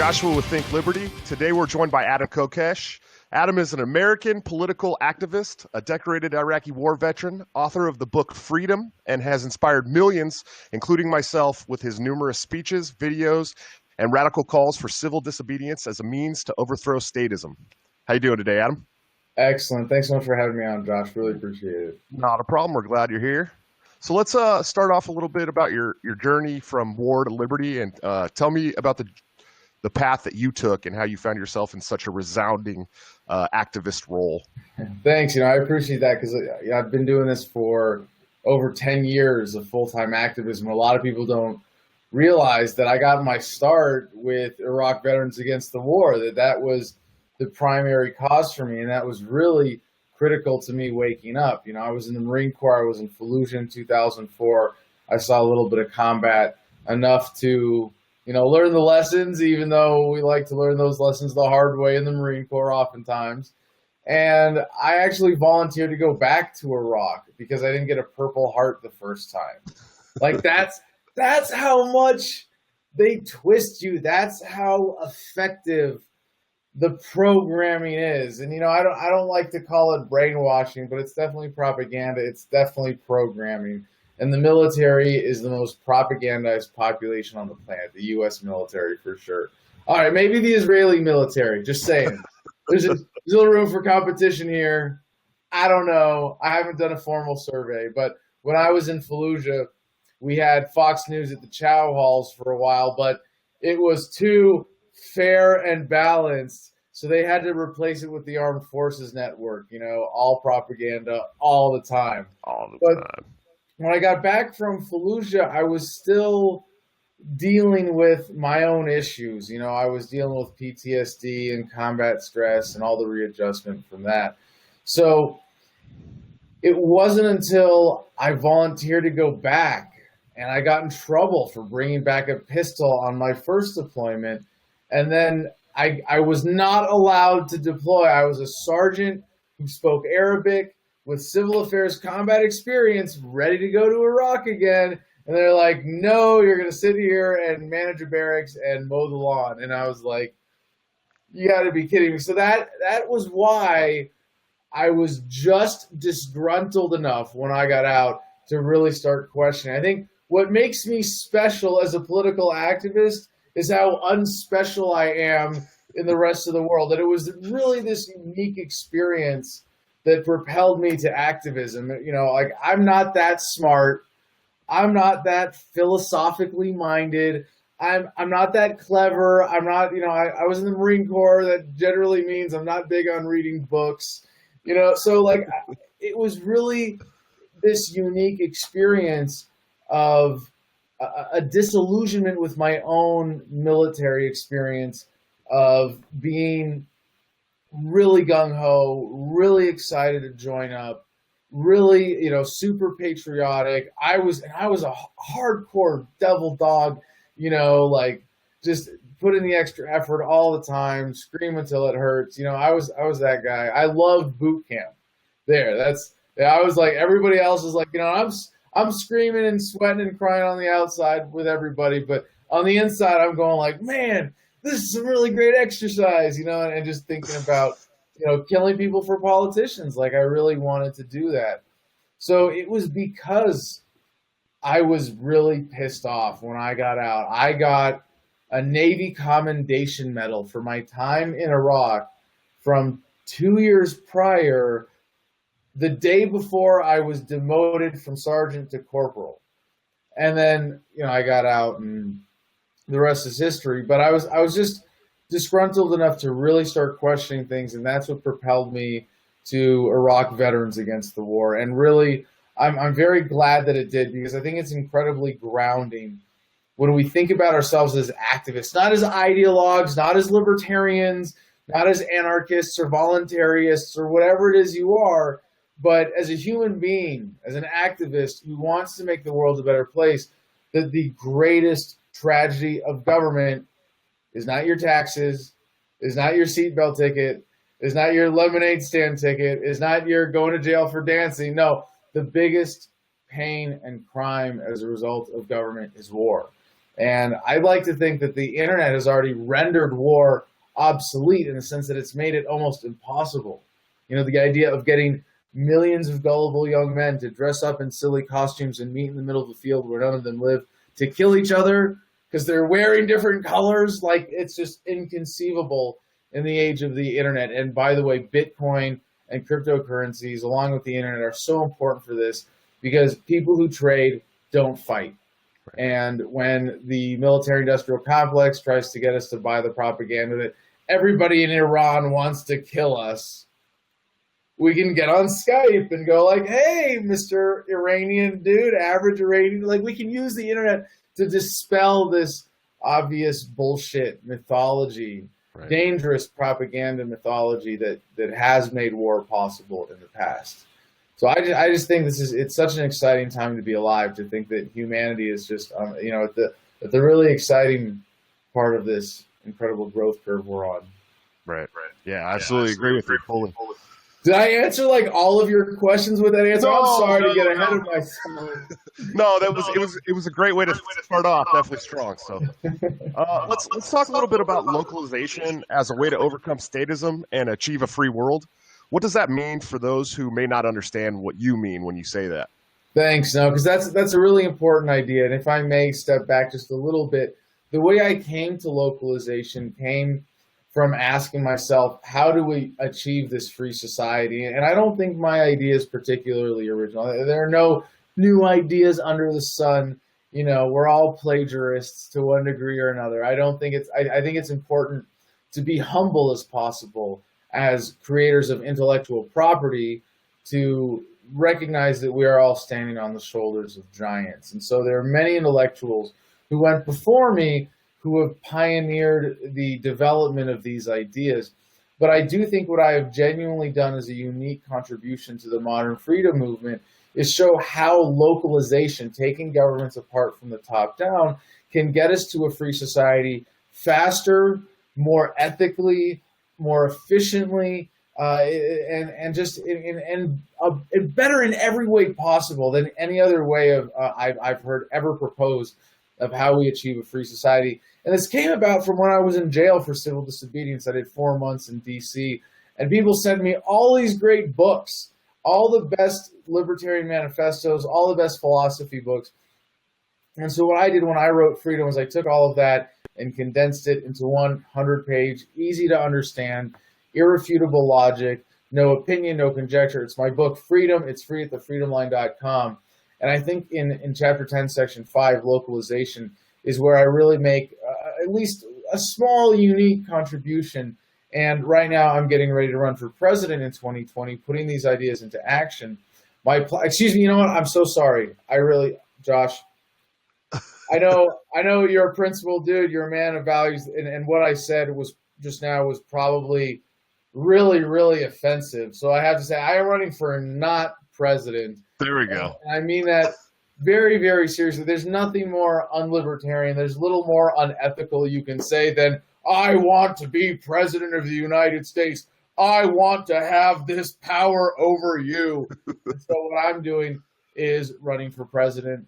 Joshua with Think Liberty. Today we're joined by Adam Kokesh. Adam is an American political activist, a decorated Iraqi war veteran, author of the book Freedom, and has inspired millions, including myself, with his numerous speeches, videos, and radical calls for civil disobedience as a means to overthrow statism. How you doing today, Adam? Excellent. Thanks so much for having me on, Josh. Really appreciate it. Not a problem. We're glad you're here. So let's start off a little bit about your journey from war to liberty, and tell me about the path that you took and how you found yourself in such a resounding activist role. Thanks. I appreciate that because I've been doing this for over 10 years of full-time activism. A lot of people don't realize that I got my start with Iraq Veterans Against the War, that was the primary cause for me, and that was really critical to me waking up. I was in the Marine Corps. I was in Fallujah in 2004. I saw a little bit of combat, enough to learn the lessons, even though we like to learn those lessons the hard way in the Marine Corps oftentimes. And I actually volunteered to go back to Iraq because I didn't get a Purple Heart the first time. Like that's how much they twist you. That's how effective the programming is. And I don't like to call it brainwashing, but it's definitely propaganda. It's definitely programming. And the military is the most propagandized population on the planet, the U.S. military for sure. All right, maybe the Israeli military, just saying. There's a little room for competition here. I don't know. I haven't done a formal survey, but when I was in Fallujah, we had Fox News at the chow halls for a while, but it was too fair and balanced, so they had to replace it with the Armed Forces Network, all propaganda all the time. All the time. When I got back from Fallujah, I was still dealing with my own issues. I was dealing with PTSD and combat stress and all the readjustment from that. So it wasn't until I volunteered to go back and I got in trouble for bringing back a pistol on my first deployment. And then I was not allowed to deploy. I was a sergeant who spoke Arabic with civil affairs combat experience, ready to go to Iraq again. And they're like, no, you're going to sit here and manage a barracks and mow the lawn. And I was like, you got to be kidding me. So that was why I was just disgruntled enough when I got out to really start questioning. I think what makes me special as a political activist is how unspecial I am in the rest of the world. And it was really this unique experience that propelled me to activism. I'm not that smart. I'm not that philosophically minded. I'm not that clever. I'm not, I was in the Marine Corps. That generally means I'm not big on reading books, so it was really this unique experience of a disillusionment with my own military experience of being really gung-ho, really excited to join up, really, super patriotic. I was a hardcore devil dog, just put in the extra effort all the time, scream until it hurts. I was that guy. I loved boot camp. I was like, everybody else is like, I'm screaming and sweating and crying on the outside with everybody, but on the inside, I'm going like, man, this is some really great exercise, and just thinking about, killing people for politicians. Like I really wanted to do that. So it was because I was really pissed off when I got out. I got a Navy Commendation Medal for my time in Iraq from 2 years prior, the day before I was demoted from sergeant to corporal. And then, I got out and the rest is history. But I was just disgruntled enough to really start questioning things, and that's what propelled me to Iraq Veterans Against the War. And really, I'm very glad that it did, because I think it's incredibly grounding when we think about ourselves as activists, not as ideologues, not as libertarians, not as anarchists or voluntarists or whatever it is you are, but as a human being, as an activist who wants to make the world a better place. That the greatest tragedy of government is not your taxes, is not your seatbelt ticket, is not your lemonade stand ticket, is not your going to jail for dancing. No, the biggest pain and crime as a result of government is war. And I like to think that the internet has already rendered war obsolete in the sense that it's made it almost impossible. You know, the idea of getting millions of gullible young men to dress up in silly costumes and meet in the middle of the field where none of them live to kill each other because they're wearing different colors. Like, it's just inconceivable in the age of the internet. And by the way, Bitcoin and cryptocurrencies, along with the internet, are so important for this because people who trade don't fight. And when the military-industrial complex tries to get us to buy the propaganda that everybody in Iran wants to kill us, we can get on Skype and go like, hey, Mr. Iranian dude, average Iranian. Like, we can use the internet to dispel this obvious bullshit mythology, dangerous propaganda mythology that has made war possible in the past. So I just think it's such an exciting time to be alive, to think that humanity is just, at the really exciting part of this incredible growth curve we're on. Right. Yeah, I absolutely agree with you fully. Did I answer like all of your questions with that answer? I'm sorry to get ahead of myself. No, it was a great way to start off. Definitely strong. So let's talk a little bit about localization as a way to overcome statism and achieve a free world. What does that mean for those who may not understand what you mean when you say that? Thanks. No, because that's a really important idea. And if I may step back just a little bit, the way I came to localization came from asking myself, how do we achieve this free society? And I don't think my idea is particularly original. There are no new ideas under the sun. You know, we're all plagiarists to one degree or another. I think it's important to be humble as possible as creators of intellectual property, to recognize that we are all standing on the shoulders of giants. And so there are many intellectuals who went before me who have pioneered the development of these ideas. But I do think what I have genuinely done as a unique contribution to the modern freedom movement is show how localization, taking governments apart from the top down, can get us to a free society faster, more ethically, more efficiently, and better in every way possible than any other way of I've heard ever proposed of how we achieve a free society. And this came about from when I was in jail for civil disobedience. I did 4 months in D.C., and people sent me all these great books, all the best libertarian manifestos, all the best philosophy books. And so what I did when I wrote Freedom was I took all of that and condensed it into 100-page, easy to understand, irrefutable logic, no opinion, no conjecture. It's my book, Freedom. It's free at thefreedomline.com. And I think in Chapter 10, Section 5, localization, is where I really make at least a small, unique contribution. And right now I'm getting ready to run for president in 2020, putting these ideas into action. Excuse me, you know what? I'm so sorry. Josh, I know you're a principled dude. You're a man of values. And what I said was just now was probably really, really offensive. So I have to say I am running for not president. There we go. And I mean that very, very seriously. There's nothing more unlibertarian. There's little more unethical you can say than, I want to be president of the United States. I want to have this power over you. So what I'm doing is running for president.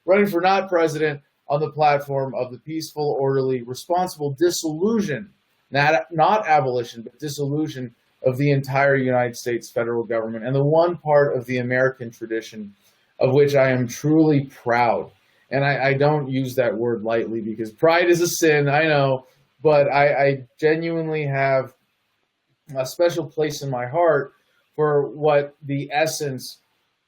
Running for not president on the platform of the peaceful, orderly, responsible dissolution, not abolition, but dissolution of the entire United States federal government, and the one part of the American tradition of which I am truly proud. And I don't use that word lightly because pride is a sin, I know, but I genuinely have a special place in my heart for what the essence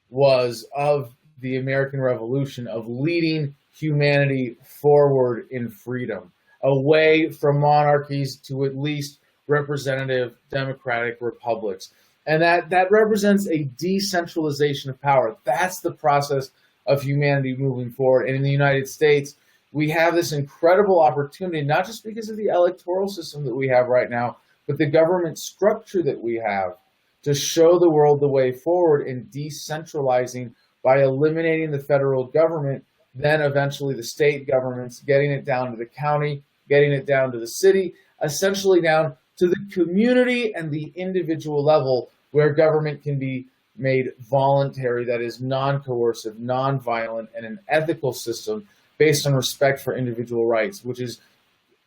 was of the American Revolution, of leading humanity forward in freedom, away from monarchies to at least representative democratic republics. And that represents a decentralization of power. That's the process of humanity moving forward. And in the United States, we have this incredible opportunity, not just because of the electoral system that we have right now, but the government structure that we have, to show the world the way forward in decentralizing by eliminating the federal government, then eventually the state governments, getting it down to the county, getting it down to the city, essentially down to the community and the individual level, where government can be made voluntary, that is non-coercive, non-violent, and an ethical system based on respect for individual rights, which is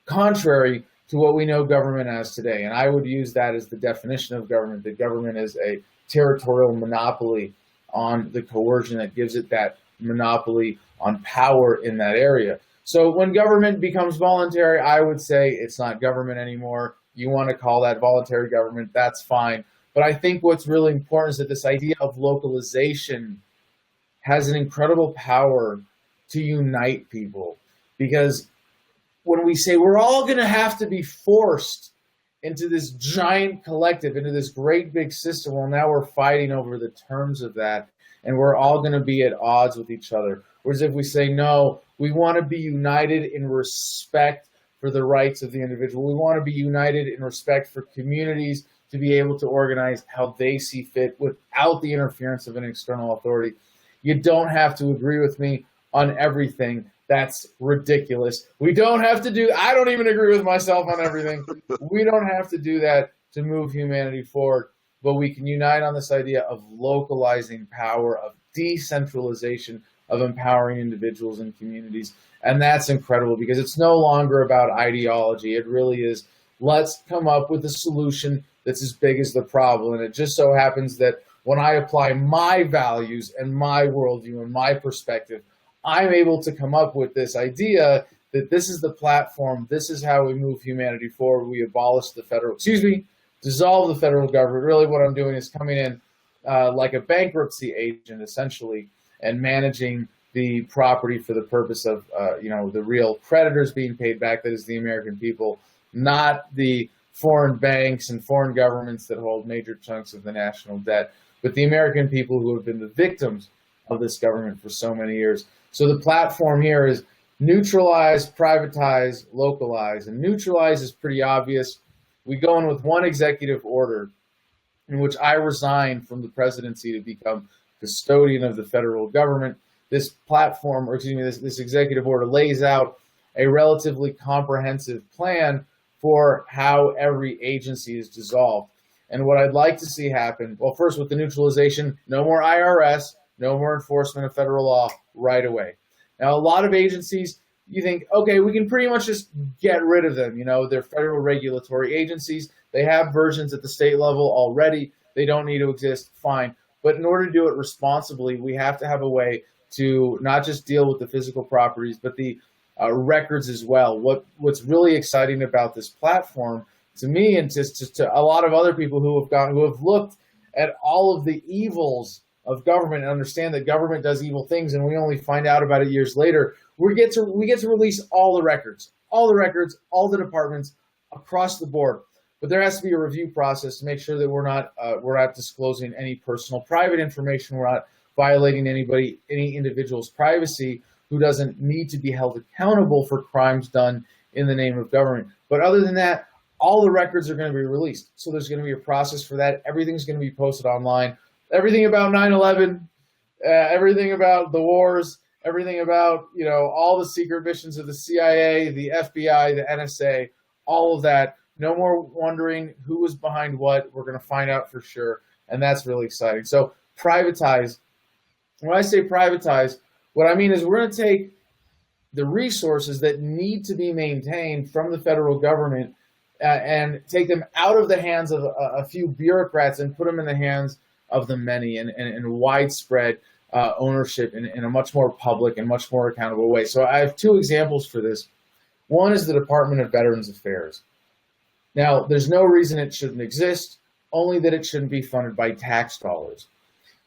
contrary to what we know government as today. And I would use that as the definition of government, that government is a territorial monopoly on the coercion that gives it that monopoly on power in that area. So when government becomes voluntary, I would say it's not government anymore. You want to call that voluntary government, that's fine. But I think what's really important is that this idea of localization has an incredible power to unite people. Because when we say we're all going to have to be forced into this giant collective, into this great big system, well, now we're fighting over the terms of that, and we're all going to be at odds with each other. Whereas if we say, no, we want to be united in respect for the rights of the individual, we want to be united in respect for communities to be able to organize how they see fit without the interference of an external authority. You don't have to agree with me on everything. That's ridiculous. We don't have to do, I don't even agree with myself on everything. We don't have to do that to move humanity forward, but we can unite on this idea of localizing power, of decentralization, of empowering individuals and communities. And that's incredible because it's no longer about ideology. It really is, let's come up with a solution that's as big as the problem. And it just so happens that when I apply my values and my worldview and my perspective, I'm able to come up with this idea that this is the platform, this is how we move humanity forward. We abolish the dissolve the federal government. Really what I'm doing is coming in like a bankruptcy agent, essentially, and managing the property for the purpose of, the real creditors being paid back, that is the American people, not the foreign banks and foreign governments that hold major chunks of the national debt, but the American people who have been the victims of this government for so many years. So the platform here is neutralize, privatize, localize. And neutralize is pretty obvious. We go in with one executive order in which I resign from the presidency to become custodian of the federal government. This platform, this executive order lays out a relatively comprehensive plan for how every agency is dissolved. And what I'd like to see happen, well, first with the neutralization, no more IRS, no more enforcement of federal law right away. Now, a lot of agencies, you think, okay, we can pretty much just get rid of them. They're federal regulatory agencies. They have versions at the state level already. They don't need to exist. Fine. But in order to do it responsibly, we have to have a way to not just deal with the physical properties, but the records as well. What's really exciting about this platform, to me, and to a lot of other people who have looked at all of the evils of government and understand that government does evil things, and we only find out about it years later. We get to release all the records, all the departments across the board. But there has to be a review process to make sure that we're not disclosing any personal, private information. We're not violating any individual's privacy who doesn't need to be held accountable for crimes done in the name of government. But other than that, all the records are going to be released. So there's going to be a process for that. Everything's going to be posted online. Everything about 9/11, everything about the wars, everything about, all the secret missions of the CIA, the FBI, the NSA, all of that. No more wondering who was behind what. We're going to find out for sure. And that's really exciting. So privatize. When I say privatize, what I mean is we're going to take the resources that need to be maintained from the federal government and take them out of the hands of a few bureaucrats and put them in the hands of the many and widespread ownership in a much more public and much more accountable way. So I have two examples for this. One is the Department of Veterans Affairs. Now, there's no reason it shouldn't exist, only that it shouldn't be funded by tax dollars.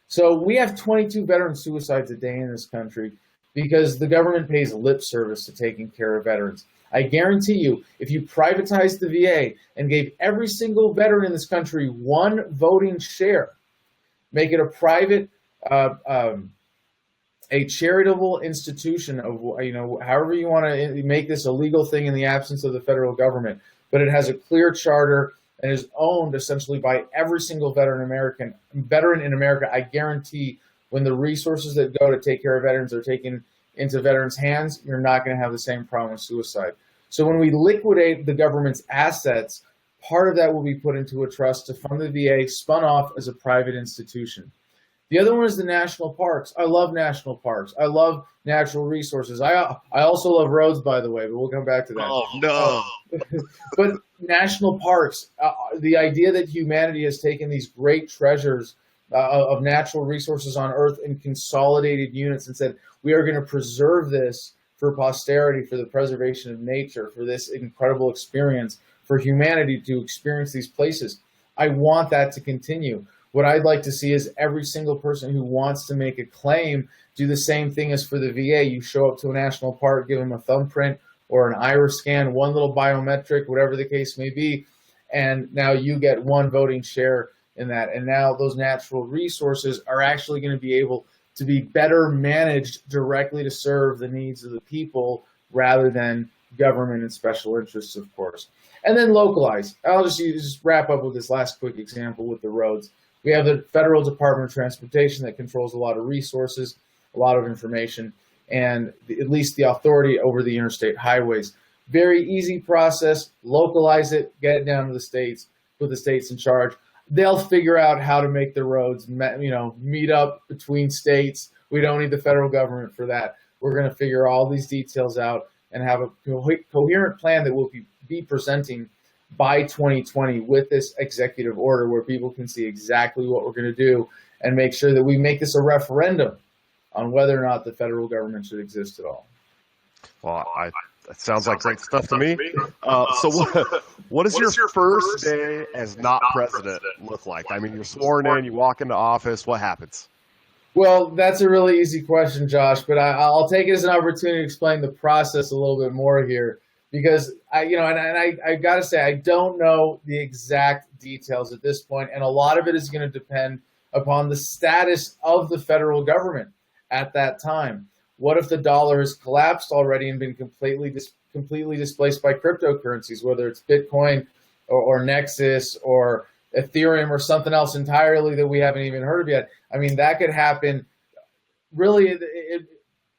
So we have 22 veteran suicides a day in this country because the government pays lip service to taking care of veterans. I guarantee you, if you privatized the VA and gave every single veteran in this country one voting share, make it a private, a charitable institution of, however you want to make this a legal thing in the absence of the federal government, but it has a clear charter and is owned essentially by every single veteran in America. I guarantee when the resources that go to take care of veterans are taken into veterans' hands, you're not going to have the same problem with suicide. So when we liquidate the government's assets, part of that will be put into a trust to fund the VA, spun off as a private institution. The other one is the national parks. I love national parks. I love natural resources. I also love roads, by the way, but we'll come back to that. Oh no. But national parks, the idea that humanity has taken these great treasures of natural resources on Earth in consolidated units and said, we are going to preserve this for posterity, for the preservation of nature, for this incredible experience, for humanity to experience these places. I want that to continue. What I'd like to see is every single person who wants to make a claim do the same thing as for the VA. You show up to a national park, give them a thumbprint or an iris scan, one little biometric, whatever the case may be, and now you get one voting share in that. And now those natural resources are actually going to be able to be better managed directly to serve the needs of the people rather than government and special interests, of course. And then localize. I'll just wrap up with this last quick example with the roads. We have the Federal Department of Transportation that controls a lot of resources, a lot of information, and at least the authority over the interstate highways. Very easy process. Localize it, get it down to the states, put the states in charge. They'll figure out how to make the roads, meet up between states. We don't need the federal government for that. We're going to figure all these details out and have a coherent plan that we'll be presenting by 2020 with this executive order where people can see exactly what we're going to do and make sure that we make this a referendum on whether or not the federal government should exist at all. Well, that sounds like great stuff to me. So what does your first day as not president look like? I mean, you're sworn in, you walk into office, what happens? Well, that's a really easy question, Josh, but I'll take it as an opportunity to explain the process a little bit more here because I got to say, I don't know the exact details at this point, and a lot of it is going to depend upon the status of the federal government at that time. What if the dollar has collapsed already and been completely displaced by cryptocurrencies, whether it's Bitcoin or Nexus or Ethereum or something else entirely that we haven't even heard of yet? I mean, that could happen. Really,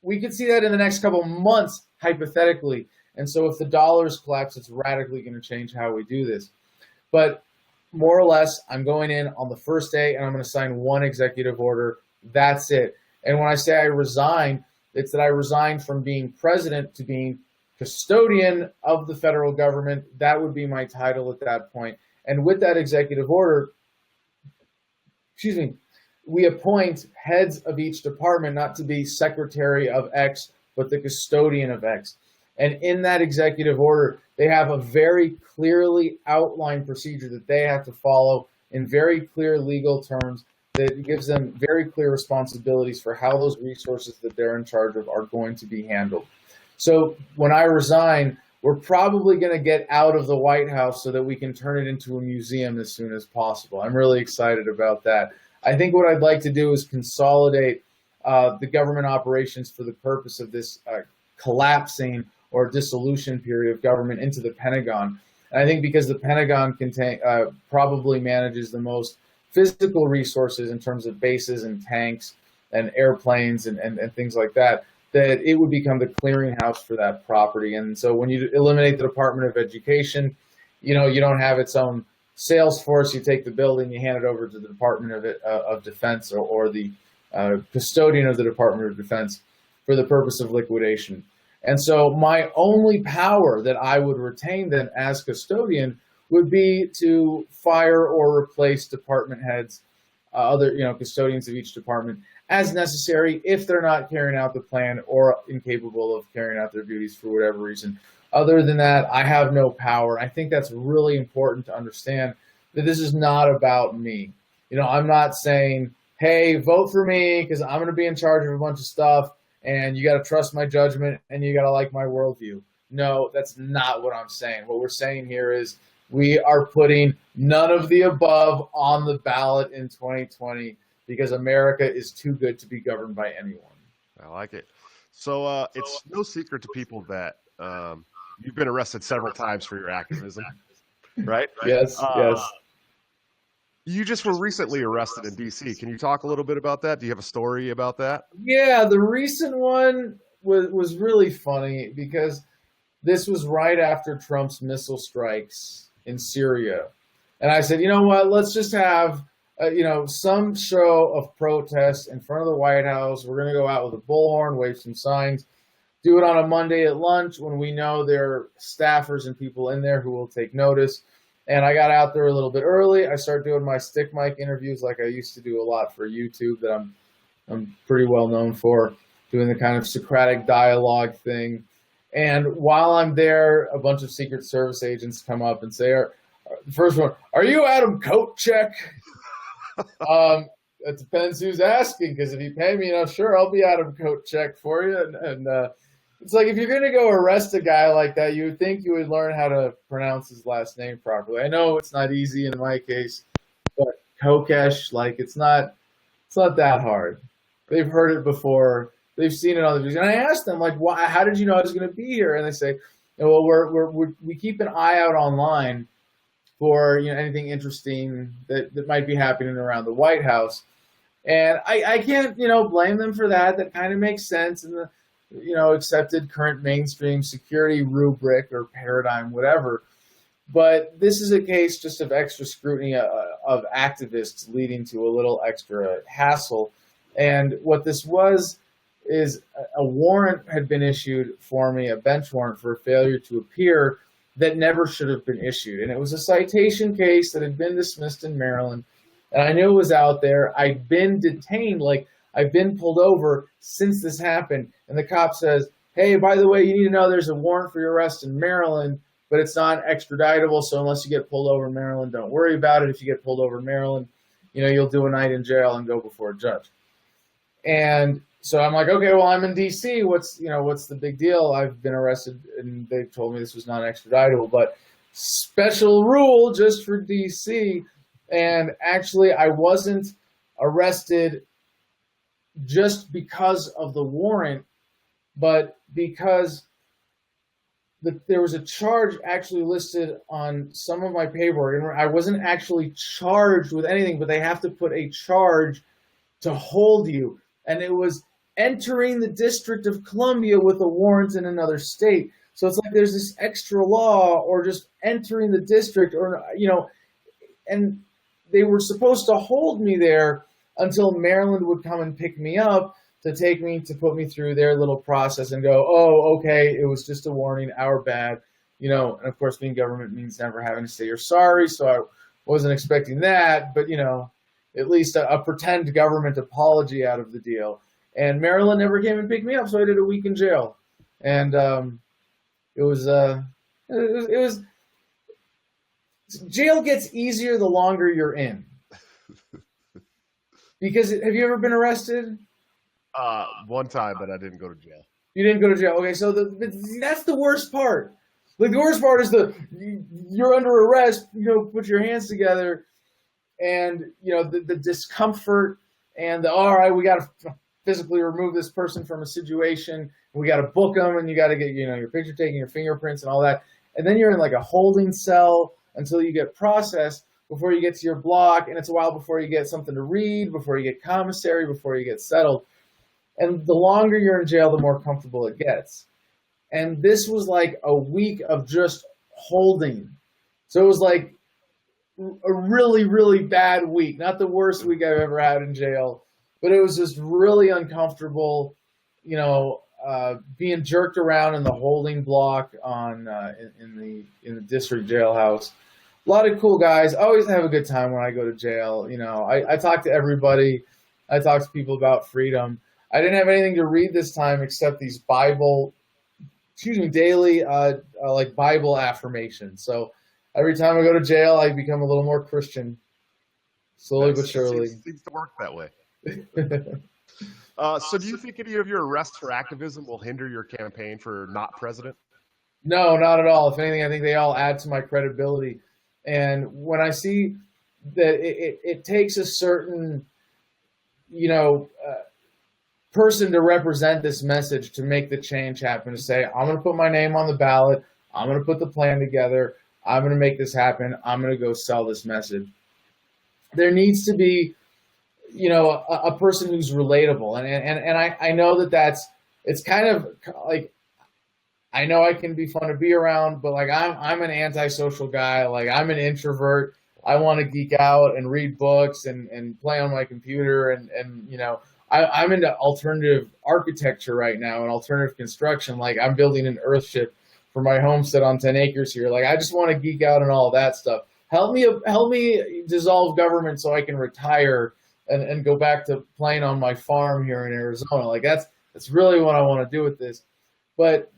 we could see that in the next couple of months, hypothetically. And so if the dollar's collapsed, it's radically going to change how we do this. But more or less, I'm going in on the first day and I'm going to sign one executive order. That's it. And when I say I resign, it's that I resigned from being president to being custodian of the federal government. That would be my title at that point. And with that executive order, we appoint heads of each department not to be secretary of X, but the custodian of X. And in that executive order, they have a very clearly outlined procedure that they have to follow in very clear legal terms that gives them very clear responsibilities for how those resources that they're in charge of are going to be handled. So when I resign, we're probably going to get out of the White House so that we can turn it into a museum as soon as possible. I'm really excited about that. I think what I'd like to do is consolidate the government operations for the purpose of this collapsing or dissolution period of government into the Pentagon. And I think because the Pentagon probably manages the most physical resources in terms of bases and tanks and airplanes and things like that, that it would become the clearinghouse for that property. And so when you eliminate the Department of Education, you don't have its own sales force. You take the building, you hand it over to the Department of Defense or the custodian of the Department of Defense for the purpose of liquidation. And so my only power that I would retain then as custodian would be to fire or replace department heads, other custodians of each department as necessary if they're not carrying out the plan or incapable of carrying out their duties for whatever reason. Other than that, I have no power. I think that's really important to understand that this is not about me. I'm not saying, hey, vote for me because I'm going to be in charge of a bunch of stuff and you got to trust my judgment and you got to like my worldview. No, that's not what I'm saying. What we're saying here is we are putting none of the above on the ballot in 2020 because America is too good to be governed by anyone. I like it. So it's no secret to people that you've been arrested several times for your activism, right? Yes, yes. You just were recently arrested in D.C. Can you talk a little bit about that? Do you have a story about that? Yeah, the recent one was really funny because this was right after Trump's missile strikes in Syria. And I said, you know what, let's just have some show of protest in front of the White House. We're going to go out with a bullhorn, wave some signs, do it on a Monday at lunch when we know there are staffers and people in there who will take notice. And I got out there a little bit early. I started doing my stick mic interviews like I used to do a lot for YouTube that I'm pretty well known for, doing the kind of Socratic dialogue thing. And while I'm there, a bunch of Secret Service agents come up and say, the first one, "Are you Adam Kokesh?" It depends who's asking, because if you pay me enough, sure, I'll be Adam Kokesh for you. And it's like, if you're going to go arrest a guy like that, you would think you would learn how to pronounce his last name properly. I know it's not easy in my case, but Kokesh, like, it's not that hard. They've heard it before. They've seen it on the videos. And I asked them, like, why? How did you know I was going to be here? And they say, well, we keep an eye out online for anything interesting that might be happening around the White House. And I can't blame them for that. That kind of makes sense in the accepted current mainstream security rubric or paradigm, whatever. But this is a case just of extra scrutiny of activists leading to a little extra hassle. And what this was is a warrant had been issued for me, a bench warrant for a failure to appear that never should have been issued. And it was a citation case that had been dismissed in Maryland. And I knew it was out there. I'd been detained, like I've been pulled over since this happened. And the cop says, "Hey, by the way, you need to know there's a warrant for your arrest in Maryland, but it's not extraditable. So unless you get pulled over in Maryland, don't worry about it. If you get pulled over in Maryland, you'll do a night in jail and go before a judge." And so I'm like, okay, well, I'm in DC. What's the big deal? I've been arrested, and they told me this was not extraditable, but special rule just for DC. And actually, I wasn't arrested just because of the warrant, but because there was a charge actually listed on some of my paperwork. And I wasn't actually charged with anything, but they have to put a charge to hold you. And it was entering the District of Columbia with a warrant in another state. So it's like there's this extra law, or just entering the district, or and they were supposed to hold me there until Maryland would come and pick me up to take me to put me through their little process and go, "Oh, okay, it was just a warning, our bad." And of course, being government means never having to say you're sorry, so I wasn't expecting that, but at least a pretend government apology out of the deal. And Maryland never came and picked me up, so I did a week in jail. And it was jail gets easier the longer you're in. Because have you ever been arrested? One time, but I didn't go to jail. You didn't go to jail. Okay, so that's the worst part. Like, the worst part is you're under arrest. Put your hands together, and the discomfort and all right, we got to physically remove this person from a situation. We got to book them, and you got to get your picture taken, your fingerprints, and all that. And then you're in like a holding cell until you get processed, before you get to your block, and it's a while before you get something to read, before you get commissary, before you get settled. And the longer you're in jail, the more comfortable it gets. And this was like a week of just holding. So it was like a really, really bad week. Not the worst week I've ever had in jail, but it was just really uncomfortable, being jerked around in the holding block in the district jailhouse. A lot of cool guys. I always have a good time when I go to jail. I talk to everybody. I talk to people about freedom. I didn't have anything to read this time except these daily like Bible affirmations. So every time I go to jail, I become a little more Christian, slowly but surely. Seems to work that way. So do you think any of your arrests for activism will hinder your campaign for not president? No, not at all. If anything, I think they all add to my credibility. And when I see that it takes a certain, person to represent this message to make the change happen, to say, I'm going to put my name on the ballot, I'm going to put the plan together, I'm going to make this happen, I'm going to go sell this message. There needs to be, a person who's relatable. And I know it's kind of like, I know I can be fun to be around, but like I'm an antisocial guy. Like, I'm an introvert. I want to geek out and read books and play on my computer and I'm into alternative architecture right now and alternative construction. Like I'm building an earthship for my homestead on 10 acres here. Like I just want to geek out and all that stuff. Help me dissolve government so I can retire and go back to playing on my farm here in Arizona. Like that's really what I want to do with this. But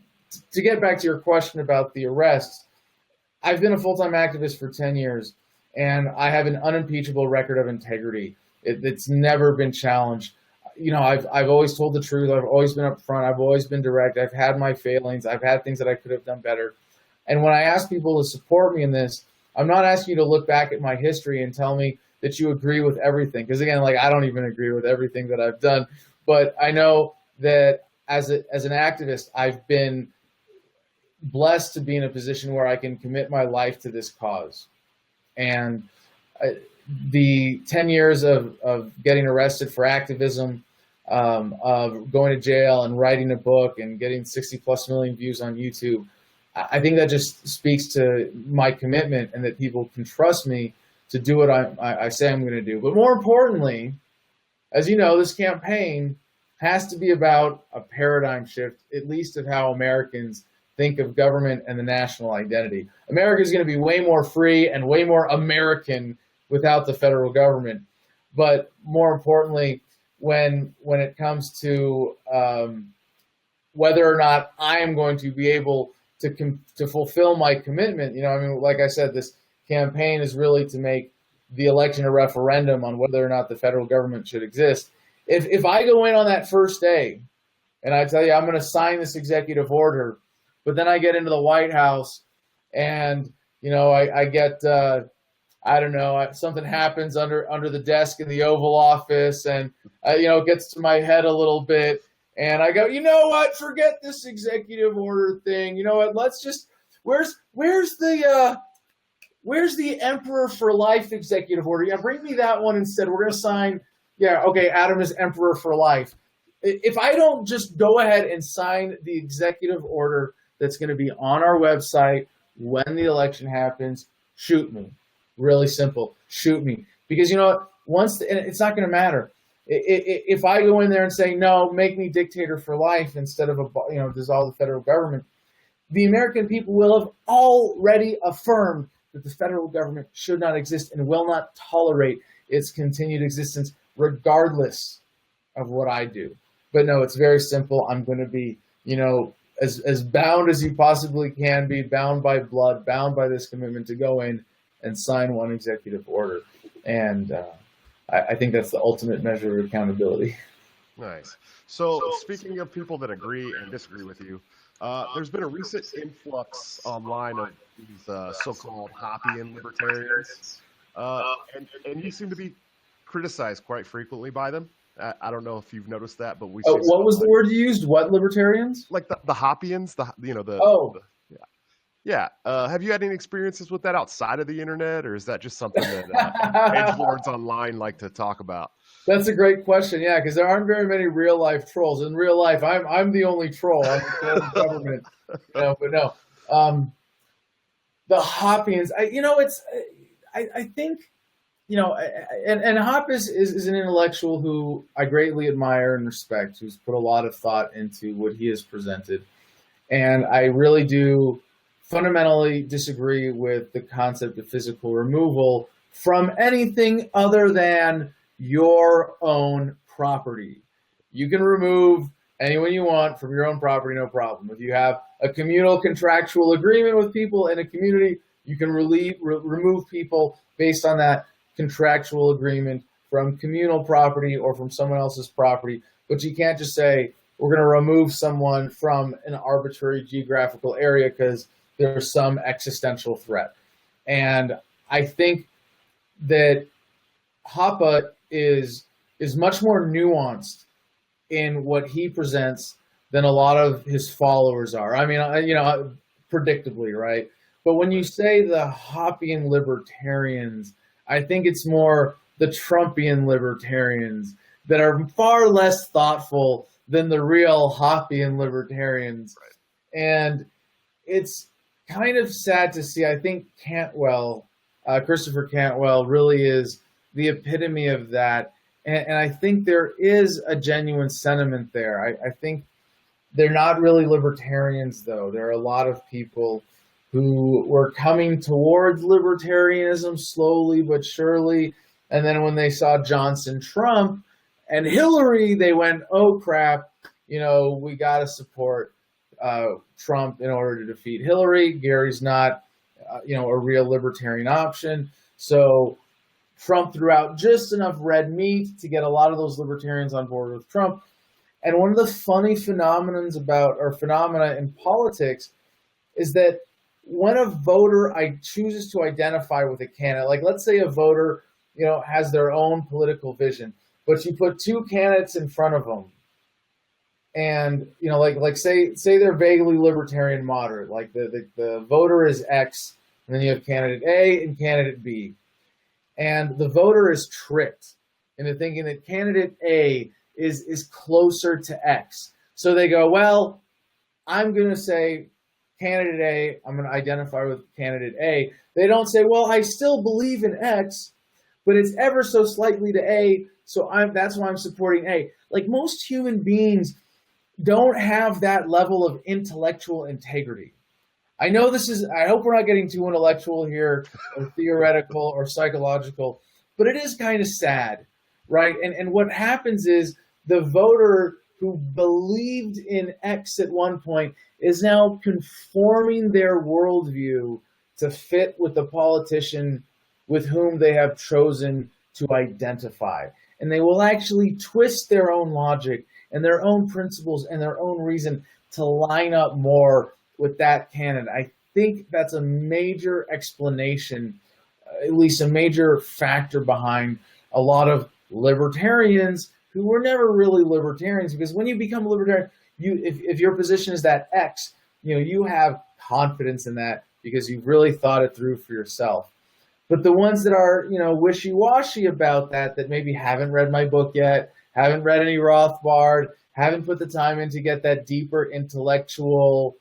to get back to your question about the arrests, I've been a full-time activist for 10 years, and I have an unimpeachable record of integrity. It's never been challenged. I've always told the truth. I've always been upfront. I've always been direct. I've had my failings. I've had things that I could have done better. And when I ask people to support me in this, I'm not asking you to look back at my history and tell me that you agree with everything. Because again, like I don't even agree with everything that I've done. But I know that as an activist, I've been blessed to be in a position where I can commit my life to this cause. And the 10 years of getting arrested for activism, of going to jail and writing a book and getting 60 plus million views on YouTube, I think that just speaks to my commitment and that people can trust me to do what I say I'm going to do. But more importantly, as you know, this campaign has to be about a paradigm shift, at least of how Americans think of government and the national identity. America is going to be way more free and way more American without the federal government. But more importantly, when it comes to whether or not I am going to be able to fulfill my commitment, like I said, this campaign is really to make the election a referendum on whether or not the federal government should exist. If I go in on that first day and I tell you I'm going to sign this executive order, but then I get into the White House and, I get, I don't know, something happens under the desk in the Oval Office and, it gets to my head a little bit. And I go, you know what, forget this executive order thing. You know what, let's just, where's the Emperor for Life executive order? Yeah, bring me that one instead. We're going to sign, okay, Adam is Emperor for Life. If I don't just go ahead and sign the executive order that's going to be on our website when the election happens, shoot me. Really simple. Shoot me. Because you know what? And it's not going to matter. If I go in there and say, no, make me dictator for life instead of, dissolve the federal government, the American people will have already affirmed that the federal government should not exist and will not tolerate its continued existence regardless of what I do. But no, it's very simple. I'm going to be, as bound as you possibly can be, bound by blood, bound by this commitment to go in and sign one executive order. And I think that's the ultimate measure of accountability. Nice. So speaking of people that agree and disagree with you, there's been a recent influx online of these so-called Hoppian libertarians, and you seem to be criticized quite frequently by them. I don't know if you've noticed that, but we. What was the word you used? What libertarians? Like the Hoppians, Yeah. Have you had any experiences with that outside of the internet, or is that just something that edgelords online like to talk about? That's a great question. Yeah, because there aren't very many real life trolls. In real life, I'm the only troll. I'm the government. But no. The Hoppians. I think. And Hop is an intellectual who I greatly admire and respect, who's put a lot of thought into what he has presented. And I really do fundamentally disagree with the concept of physical removal from anything other than your own property. You can remove anyone you want from your own property, no problem. If you have a communal contractual agreement with people in a community, you can remove people based on that contractual agreement from communal property or from someone else's property. But you can't just say, we're going to remove someone from an arbitrary geographical area because there's some existential threat. And I think that Hoppe is much more nuanced in what he presents than a lot of his followers are. I mean, predictably, right? But when you say the Hoppian libertarians, I think it's more the Trumpian libertarians that are far less thoughtful than the real Hoppian libertarians. Right. And it's kind of sad to see. I think Cantwell Christopher Cantwell really is the epitome of that. And I think there is a genuine sentiment there. I think they're not really libertarians, though. There are a lot of people who were coming towards libertarianism slowly but surely. And then when they saw Johnson, Trump, and Hillary, they went, oh, crap, we got to support Trump in order to defeat Hillary. Gary's not, a real libertarian option. So Trump threw out just enough red meat to get a lot of those libertarians on board with Trump. And one of the funny phenomena in politics is that when a voter chooses to identify with a candidate, like let's say a voter, has their own political vision, but you put two candidates in front of them, and like say they're vaguely libertarian moderate, like the voter is X, and then you have candidate A and candidate B, and the voter is tricked into thinking that candidate A is closer to X. So they go, well, I'm going to say candidate A, I'm going to identify with candidate A. They don't say, well, I still believe in X, but it's ever so slightly to A, so that's why I'm supporting A. Like most human beings don't have that level of intellectual integrity. I hope we're not getting too intellectual here or theoretical or psychological, but it is kind of sad, right? And what happens is the voter who believed in X at one point is now conforming their worldview to fit with the politician with whom they have chosen to identify. And they will actually twist their own logic and their own principles and their own reason to line up more with that candidate. I think that's a major explanation, at least a major factor behind a lot of libertarians who were never really libertarians, because when you become a libertarian, if your position is that X, you have confidence in that because you've really thought it through for yourself. But the ones that are, wishy-washy about that maybe haven't read my book yet, haven't read any Rothbard, haven't put the time in to get that deeper intellectual,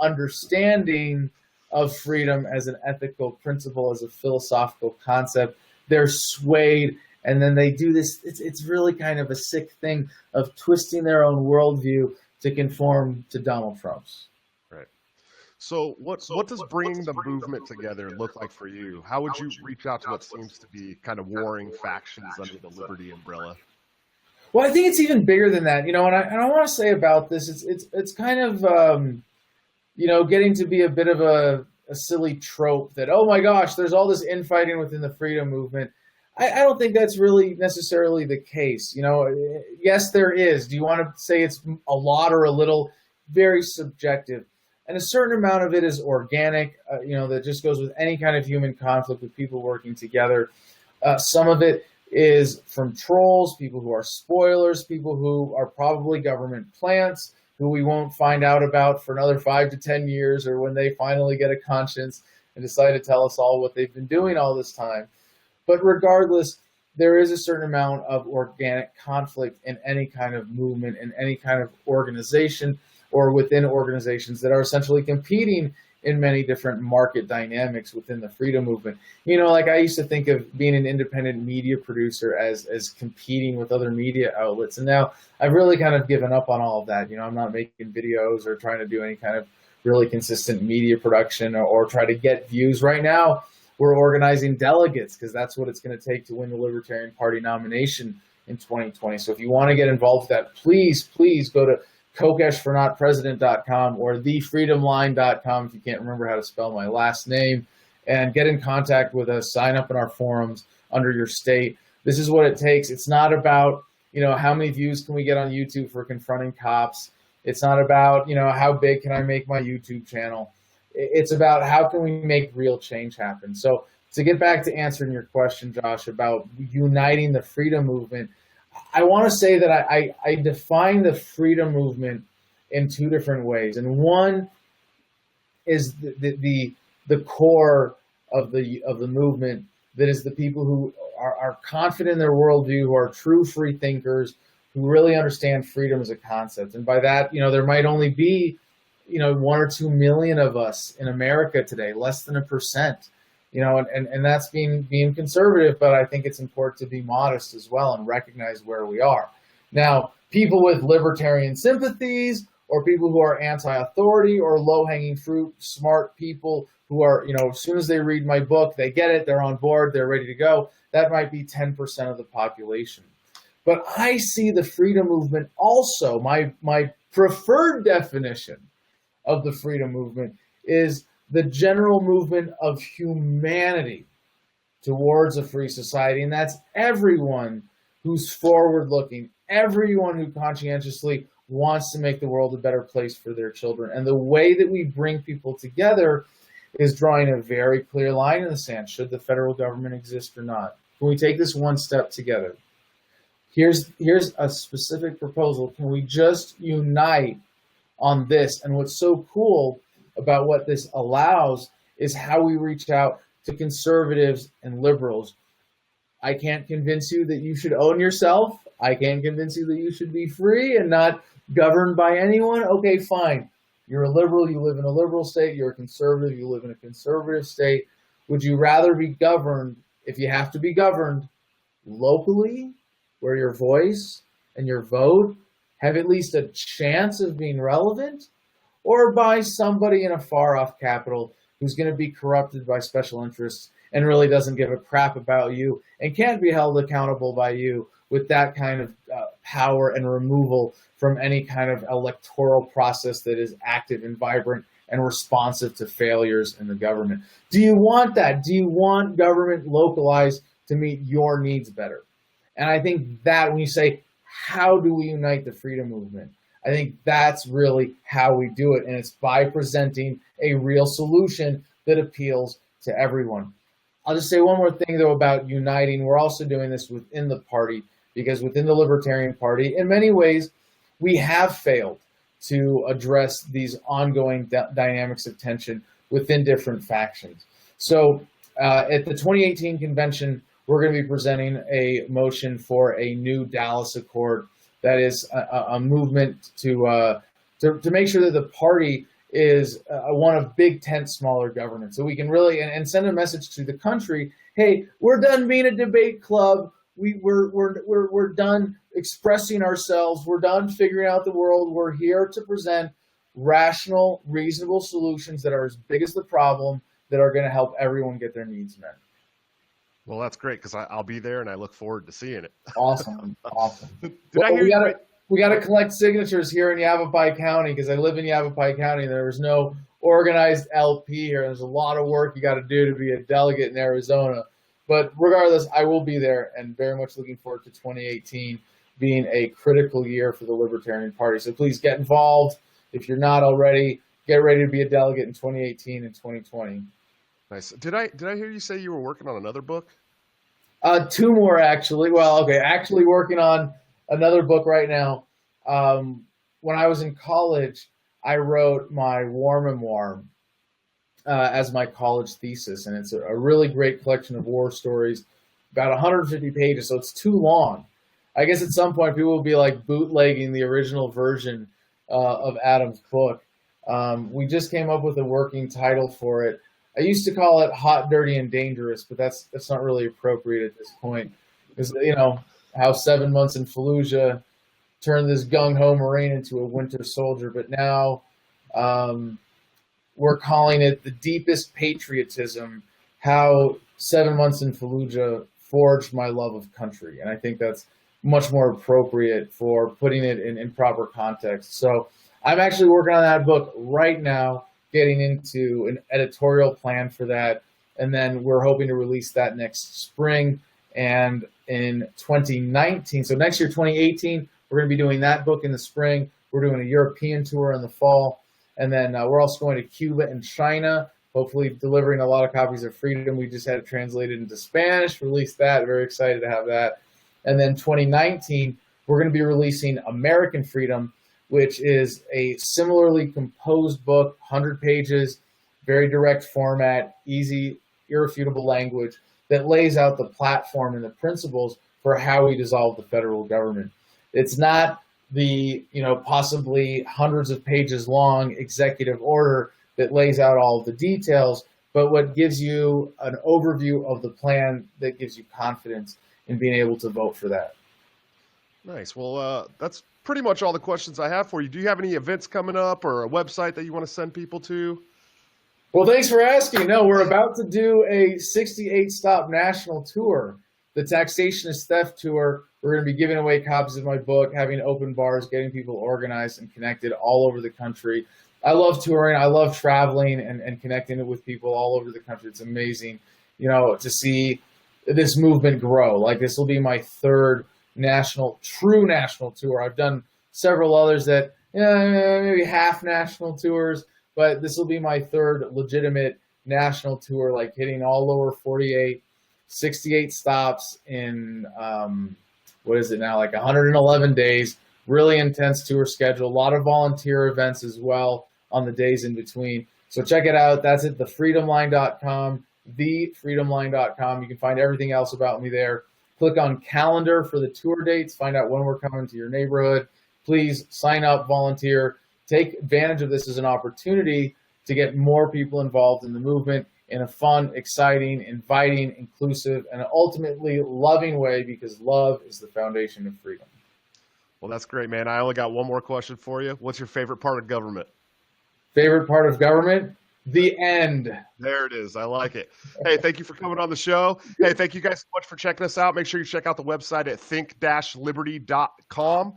understanding of freedom as an ethical principle, as a philosophical concept, they're swayed. And then they do this, it's really kind of a sick thing of twisting their own worldview to conform to Donald Trump's. Right. So what does bringing the movement together look like for you? How would you reach out to what seems to be kind of warring factions under the Liberty umbrella? Well, I think it's even bigger than that, and I want to say about this, it's kind of, getting to be a bit of a silly trope that, oh my gosh, there's all this infighting within the freedom movement. I don't think that's really necessarily the case. Yes, there is. Do you want to say it's a lot or a little? Very subjective. And a certain amount of it is organic, that just goes with any kind of human conflict with people working together. Some of it is from trolls, people who are spoilers, people who are probably government plants, who we won't find out about for another 5 to 10 years, or when they finally get a conscience and decide to tell us all what they've been doing all this time. But regardless, there is a certain amount of organic conflict in any kind of movement, in any kind of organization, or within organizations that are essentially competing in many different market dynamics within the freedom movement. Like I used to think of being an independent media producer as competing with other media outlets. And now I've really kind of given up on all of that. I'm not making videos or trying to do any kind of really consistent media production or try to get views. Right now, we're organizing delegates because that's what it's going to take to win the Libertarian Party nomination in 2020. So if you want to get involved with that, please go to kokeshfornotpresident.com or thefreedomline.com if you can't remember how to spell my last name, and get in contact with us, sign up in our forums under your state. This is what it takes. It's not about, how many views can we get on YouTube for confronting cops. It's not about, how big can I make my YouTube channel. It's about how can we make real change happen. So to get back to answering your question, Josh, about uniting the freedom movement, I want to say that I define the freedom movement in two different ways. And one is the core of the movement, that is the people who are confident in their worldview, who are true free thinkers, who really understand freedom as a concept. And by that, there might only be 1 or 2 million of us in America today, less than 1%. and that's being conservative, but I think it's important to be modest as well and recognize where we are. Now, people with libertarian sympathies or people who are anti-authority or low-hanging fruit, smart people who are, as soon as they read my book, they get it, they're on board, they're ready to go. That might be 10% of the population. But I see the freedom movement also, my preferred definition of the freedom movement is the general movement of humanity towards a free society. And that's everyone who's forward-looking, everyone who conscientiously wants to make the world a better place for their children. And the way that we bring people together is drawing a very clear line in the sand. Should the federal government exist or not? Can we take this one step together? Here's a specific proposal. Can we just unite on this? And what's so cool about what this allows is how we reach out to conservatives and liberals. I can't convince you that you should own yourself. I can't convince you that you should be free and not governed by anyone. Okay, fine. You're a liberal, you live in a liberal state. You're a conservative, you live in a conservative state. Would you rather be governed, if you have to be governed, locally, where your voice and your vote have at least a chance of being relevant, or by somebody in a far-off capital who's going to be corrupted by special interests and really doesn't give a crap about you and can't be held accountable by you with that kind of power and removal from any kind of electoral process that is active and vibrant and responsive to failures in the government? Do you want that? Do you want government localized to meet your needs better? And I think that when you say, how do we unite the freedom movement? I think that's really how we do it. And it's by presenting a real solution that appeals to everyone. I'll just say one more thing, though, about uniting. We're also doing this within the party, because within the Libertarian Party, in many ways, we have failed to address these ongoing dynamics of tension within different factions. So at the 2018 convention, we're going to be presenting a motion for a new Dallas Accord that is a movement to make sure that the party is one of big tent, smaller governance. So we can really, and send a message to the country, hey, we're done being a debate club. We're done expressing ourselves. We're done figuring out the world. We're here to present rational, reasonable solutions that are as big as the problem, that are going to help everyone get their needs met. Well, that's great, because I'll be there and I look forward to seeing it. Awesome. We got to collect signatures here in Yavapai County, because I live in Yavapai County. There was no organized LP here. There's a lot of work you got to do to be a delegate in Arizona. But regardless, I will be there, and very much looking forward to 2018 being a critical year for the Libertarian Party. So please get involved. If you're not already, get ready to be a delegate in 2018 and 2020. Nice. Did I hear you say you were working on another book? Two more, actually. Well, okay, actually working on another book right now. When I was in college, I wrote my war memoir as my college thesis, and it's a really great collection of war stories, about 150 pages, so it's too long. I guess at some point people will be like bootlegging the original version of Adam's book. We just came up with a working title for it. I used to call it Hot, Dirty, and Dangerous, but that's not really appropriate at this point. Because, how 7 months in Fallujah turned this gung-ho Marine into a winter soldier, but now we're calling it The Deepest Patriotism, how 7 months in Fallujah forged my love of country. And I think that's much more appropriate for putting it in proper context. So I'm actually working on that book right now, getting into an editorial plan for that. And then we're hoping to release that next spring. And in 2019, so next year, 2018, we're going to be doing that book in the spring. We're doing a European tour in the fall. And then we're also going to Cuba and China, hopefully delivering a lot of copies of Freedom. We just had it translated into Spanish, released that. Very excited to have that. And then 2019, we're going to be releasing American Freedom, which is a similarly composed book, 100 pages, very direct format, easy, irrefutable language that lays out the platform and the principles for how we dissolve the federal government. It's not the, possibly hundreds of pages long executive order that lays out all of the details, but what gives you an overview of the plan that gives you confidence in being able to vote for that. Nice. Well, that's pretty much all the questions I have for you. Do you have any events coming up or a website that you want to send people to? Well, thanks for asking. No, we're about to do a 68-stop national tour, the Taxation is Theft Tour. We're going to be giving away copies of my book, having open bars, getting people organized and connected all over the country. I love touring. I love traveling and connecting with people all over the country. It's amazing, to see this movement grow. Like, this will be my third true national tour. I've done several others that maybe half national tours, but this will be my third legitimate national tour, like hitting all lower 48, 68 stops in, what is it now, like 111 days, really intense tour schedule, a lot of volunteer events as well on the days in between. So check it out. That's at thefreedomline.com, thefreedomline.com. You can find everything else about me there. Click on calendar for the tour dates, find out when we're coming to your neighborhood. Please sign up, volunteer, take advantage of this as an opportunity to get more people involved in the movement in a fun, exciting, inviting, inclusive, and ultimately loving way, because love is the foundation of freedom. Well, that's great, man. I only got one more question for you. What's your favorite part of government? Favorite part of government? The end. There it is. I like it. Hey, thank you for coming on the show. Hey, thank you guys so much for checking us out. Make sure you check out the website at think-liberty.com.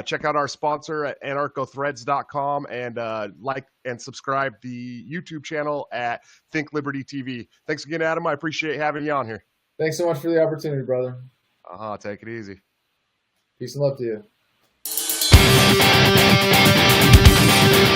Check out our sponsor at anarchothreads.com, and like and subscribe the YouTube channel at Think Liberty TV. Thanks again, Adam. I appreciate having you on here. Thanks so much for the opportunity, brother. Take it easy. Peace and love to you.